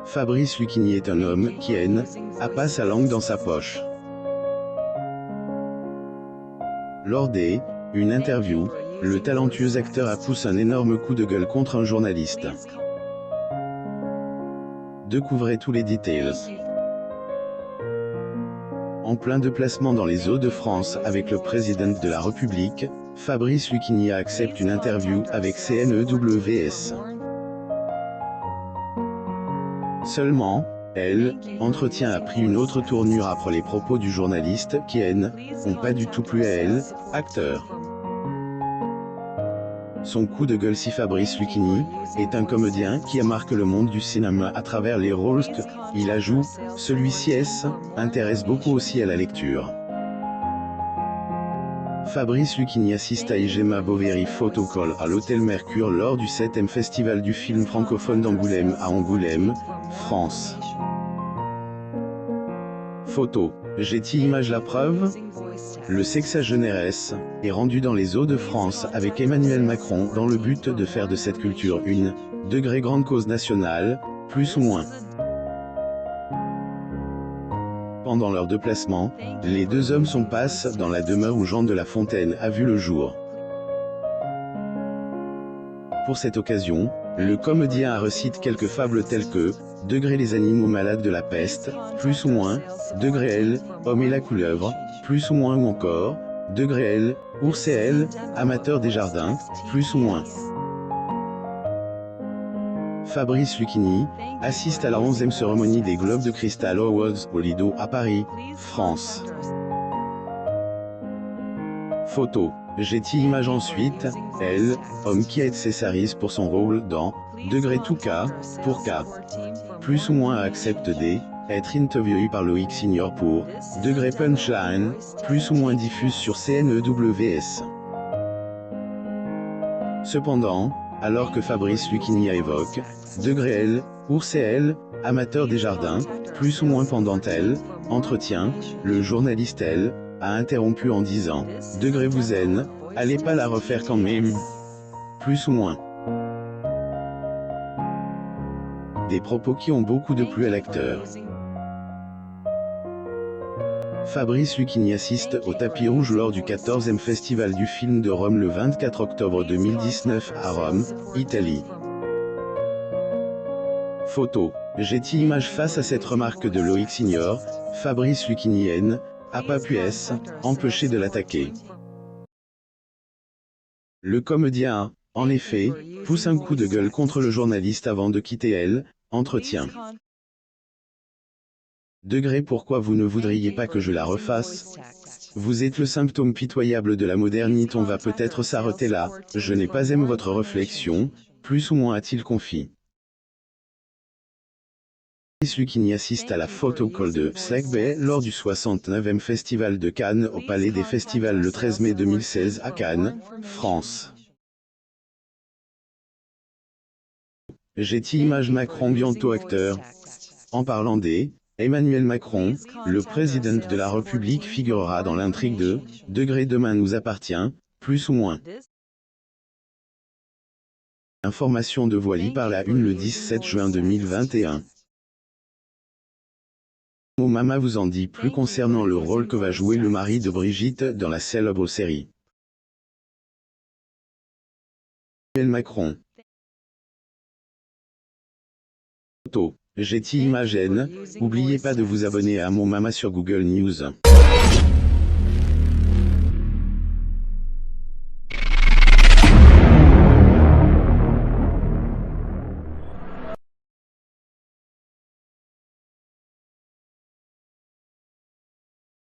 Fabrice Lucchini est un homme qui a pas sa langue dans sa poche. Lors une interview, le talentueux acteur a poussé un énorme coup de gueule contre un journaliste. Découvrez tous les details. En plein déplacement dans les Hauts-de-France avec le président de la République, Fabrice Lucchini accepte une interview avec CNEWS. Seulement, l'entretien a pris une autre tournure après les propos du journaliste qui n'ont pas du tout plu à acteur. Son coup de gueule. Si Fabrice Lucchini est un comédien qui a marqué le monde du cinéma à travers les rôles qu'il a joué, celui-ci intéresse beaucoup aussi à la lecture. Fabrice Lucchini assiste à Gemma Bovary Photo Call à l'Hôtel Mercure lors du 7e Festival du film francophone d'Angoulême à Angoulême, France. Photo. Getty Images. La preuve, le sexagénaire est rendu dans les Hauts-de-France avec Emmanuel Macron dans le but de faire de cette culture une grande cause nationale, plus ou moins. Pendant leur déplacement, les deux hommes passent dans la demeure où Jean de La Fontaine a vu le jour. Pour cette occasion, le comédien a recité quelques fables telles que « les animaux malades de la peste, plus ou moins, homme et la couleuvre, plus ou moins ou encore, ours et amateur des jardins, plus ou moins ». Fabrice Lucchini assiste à la 11e cérémonie des Globes de Cristal Awards au Lido à Paris, France. Photo. Getty Images. Ensuite, homme qui a été césarisé pour son rôle dans tout cas, pour cas. Plus ou moins accepte être interviewé par Loïc Signor pour Punchline, plus ou moins diffuse sur CNEWS. Cependant, alors que Fabrice Lucchini évoque ours et amateur des jardins, plus ou moins pendant entretien, le journaliste a interrompu en disant « vous allez pas la refaire quand même ?» Plus ou moins. Des propos qui ont beaucoup de plu à l'acteur. Fabrice Lucchini assiste au tapis rouge lors du 14e Festival du film de Rome le 24 octobre 2019 à Rome, Italie. Photo. Getty Images. Face à cette remarque de Loïc Signor, Fabrice Lucchini a pas pu empêcher de l'attaquer. Le comédien a, en effet, poussé un coup de gueule contre le journaliste avant de quitter entretien. Pourquoi vous ne voudriez pas que je la refasse? Vous êtes le symptôme pitoyable de la modernité. On va peut-être s'arrêter là, je n'ai pas aimé votre réflexion, plus ou moins a-t-il confié. Fabrice Lucchini assiste à la photo call de Slack Bay lors du 69e Festival de Cannes au Palais des Festivals le 13 mai 2016 à Cannes, France. Getty Images. Macron bientôt acteur. En parlant Emmanuel Macron, le président de la République figurera dans l'intrigue de Demain nous appartient, plus ou moins. Information dévoilée par la Une le 17 juin 2021. Mon Mama vous en dit plus concernant le rôle que va jouer le mari de Brigitte dans la célèbre série. Emmanuel Macron. Photo. Getty Images. N'oubliez pas de vous abonner à Mon Mama sur Google News.